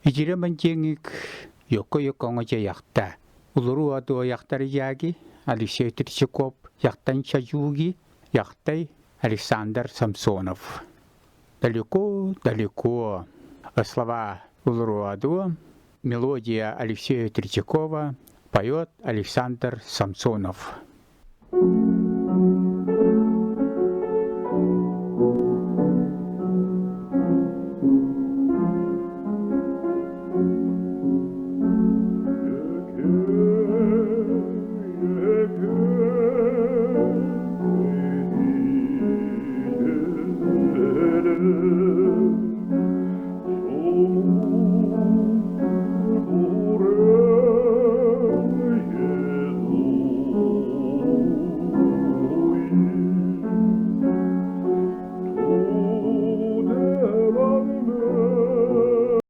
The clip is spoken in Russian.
Ижиремэн теңик ёкко-ёккоңоча яхта. Улуру атуа яхтар яги Алексей Тричаков, яхтан Чажуги, яхтай Александр Самсонов. Далеко-далеко. Слова улуру атуа, мелодия Алексея Тричакова поет Александр Самсонов.